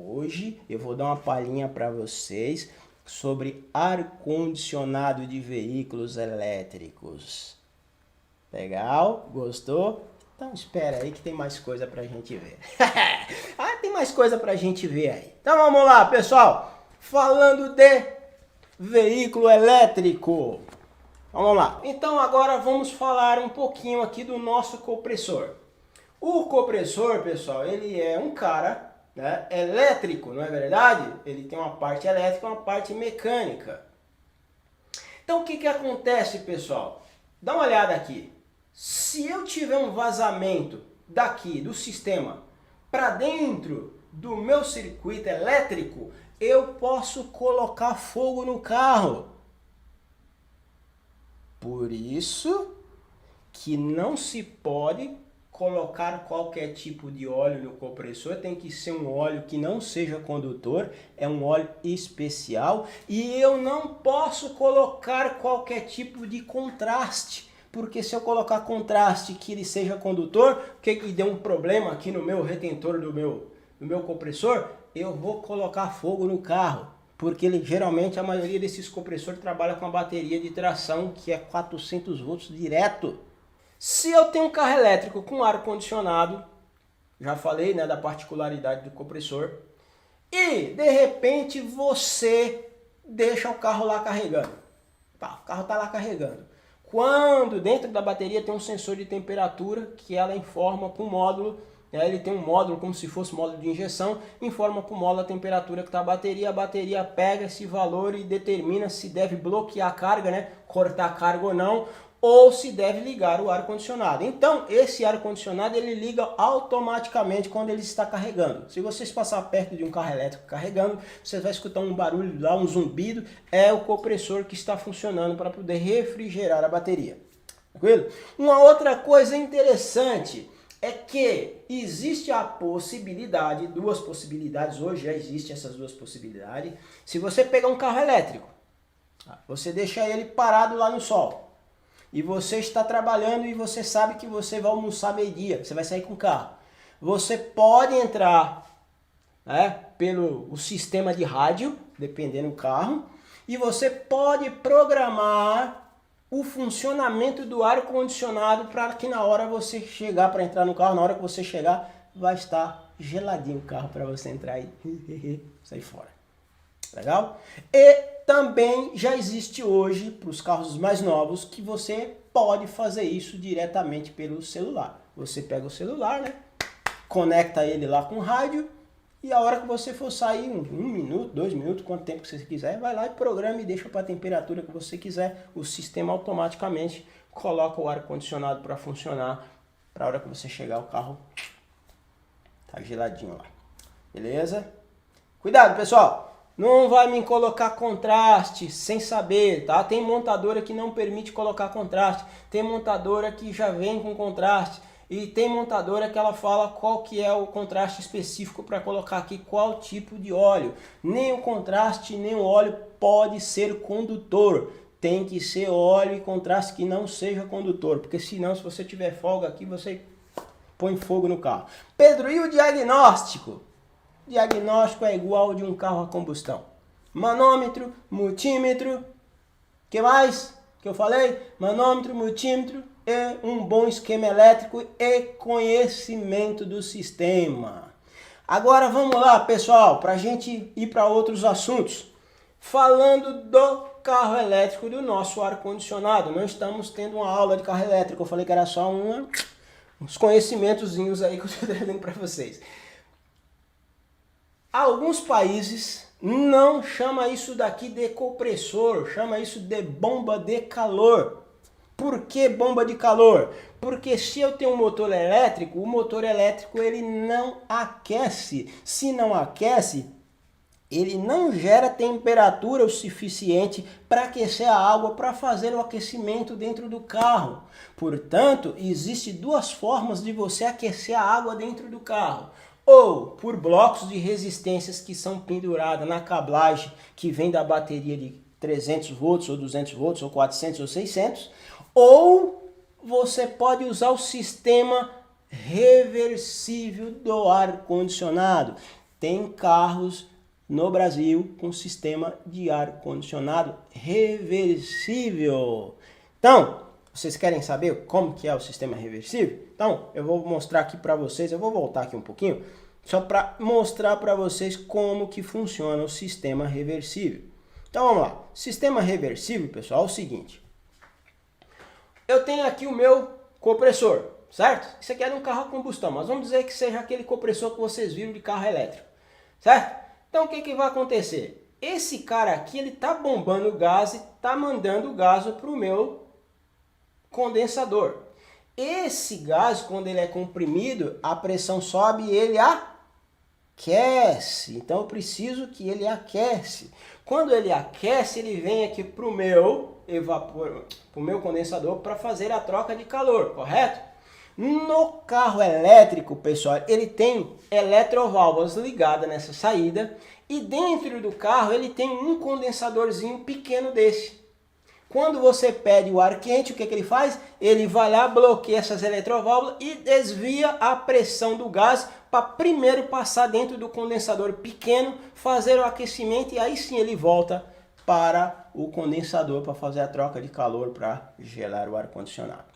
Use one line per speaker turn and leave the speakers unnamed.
Hoje eu vou dar uma palhinha para vocês sobre ar-condicionado de veículos elétricos. Legal? Gostou? Então espera aí que tem mais coisa pra gente ver. Tem mais coisa pra gente ver aí. Então vamos lá, pessoal. Falando de veículo elétrico. Vamos lá. Então agora vamos falar um pouquinho aqui do nosso compressor. O compressor, pessoal, ele é um cara, né, elétrico, não é verdade? Ele tem uma parte elétrica e uma parte mecânica. Então o que acontece, pessoal? Dá uma olhada aqui. Se eu tiver um vazamento daqui do sistema para dentro do meu circuito elétrico, eu posso colocar fogo no carro. Por isso que não se pode colocar qualquer tipo de óleo no compressor, tem que ser um óleo que não seja condutor, é um óleo especial, e eu não posso colocar qualquer tipo de contraste, porque se eu colocar contraste que ele seja condutor, que deu um problema aqui no meu retentor do meu compressor, eu vou colocar fogo no carro, porque geralmente a maioria desses compressores trabalha com a bateria de tração que é 400 volts direto. Se eu tenho um carro elétrico com ar-condicionado, já falei, né, da particularidade do compressor, e de repente você deixa o carro lá carregando. Tá, o carro está lá carregando. Quando dentro da bateria tem um sensor de temperatura que ela informa para o módulo, ele tem um módulo como se fosse um módulo de injeção, informa para o módulo a temperatura que está a bateria pega esse valor e determina se deve bloquear a carga, né, cortar a carga ou não, ou se deve ligar o ar-condicionado. Então, esse ar-condicionado ele liga automaticamente quando ele está carregando. Se vocês passar perto de um carro elétrico carregando, você vai escutar um barulho lá, um zumbido, é o compressor que está funcionando para poder refrigerar a bateria. Tranquilo? Uma outra coisa interessante é que existe a possibilidade, duas possibilidades, hoje já existem essas duas possibilidades. Se você pegar um carro elétrico, você deixa ele parado lá no sol, e você está trabalhando e você sabe que você vai almoçar meio-dia, você vai sair com o carro. Você pode entrar, né, pelo sistema de rádio, dependendo do carro, e você pode programar o funcionamento do ar-condicionado para que na hora você chegar para entrar no carro, na hora que você chegar, vai estar geladinho o carro para você entrar e sair fora. Legal? E também já existe hoje, para os carros mais novos, que você pode fazer isso diretamente pelo celular. Você pega o celular, né? Conecta ele lá com o rádio e a hora que você for sair, 1 minuto, 2 minutos, quanto tempo que você quiser, vai lá e programa e deixa para a temperatura que você quiser. O sistema automaticamente coloca o ar-condicionado para funcionar. Para a hora que você chegar, o carro tá geladinho lá. Beleza? Cuidado, pessoal! Não vai me colocar contraste sem saber, tá? Tem montadora que não permite colocar contraste, tem montadora que já vem com contraste e tem montadora que ela fala qual que é o contraste específico para colocar aqui, qual tipo de óleo. Nem o contraste, nem o óleo pode ser condutor. Tem que ser óleo e contraste que não seja condutor, porque senão se você tiver folga aqui, você põe fogo no carro. Pedro, e o diagnóstico? Diagnóstico é igual de um carro a combustão. Manômetro, multímetro, que mais que eu falei? Manômetro, multímetro e um bom esquema elétrico e conhecimento do sistema. Agora vamos lá, pessoal, para a gente ir para outros assuntos. Falando do carro elétrico, do nosso ar-condicionado. Não estamos tendo uma aula de carro elétrico, eu falei que era só uns conhecimentozinhos aí que eu estou trazendo para vocês. Alguns países não chamam isso daqui de compressor, chama isso de bomba de calor. Por que bomba de calor? Porque se eu tenho um motor elétrico, o motor elétrico ele não aquece. Se não aquece, ele não gera temperatura o suficiente para aquecer a água, para fazer o aquecimento dentro do carro. Portanto, existe duas formas de você aquecer a água dentro do carro. Ou por blocos de resistências que são penduradas na cablagem que vem da bateria de 300 volts, ou 200 volts, ou 400, ou 600. Ou você pode usar o sistema reversível do ar-condicionado. tem carros no Brasil com sistema de ar-condicionado reversível. Então, vocês querem saber como que é o sistema reversível? Então, eu vou mostrar aqui para vocês, eu vou voltar aqui um pouquinho, só para mostrar para vocês como que funciona o sistema reversível. Então, vamos lá. Sistema reversível, pessoal, é o seguinte. Eu tenho aqui o meu compressor, certo? Isso aqui é de um carro a combustão, mas vamos dizer que seja aquele compressor que vocês viram de carro elétrico, certo? Então, o que que vai acontecer? Esse cara aqui, ele tá bombando gás e tá mandando gás para o meu condensador. Esse gás, quando ele é comprimido, a pressão sobe e ele aquece. Então, eu preciso que ele aquece. Quando ele aquece, ele vem aqui para o meu condensador para fazer a troca de calor, correto? No carro elétrico, pessoal, ele tem eletroválvulas ligadas nessa saída e dentro do carro ele tem um condensadorzinho pequeno desse. Quando você pede o ar quente, o que ele faz? Ele vai lá, bloqueia essas eletroválvulas e desvia a pressão do gás para primeiro passar dentro do condensador pequeno, fazer o aquecimento e aí sim ele volta para o condensador para fazer a troca de calor para gelar o ar-condicionado.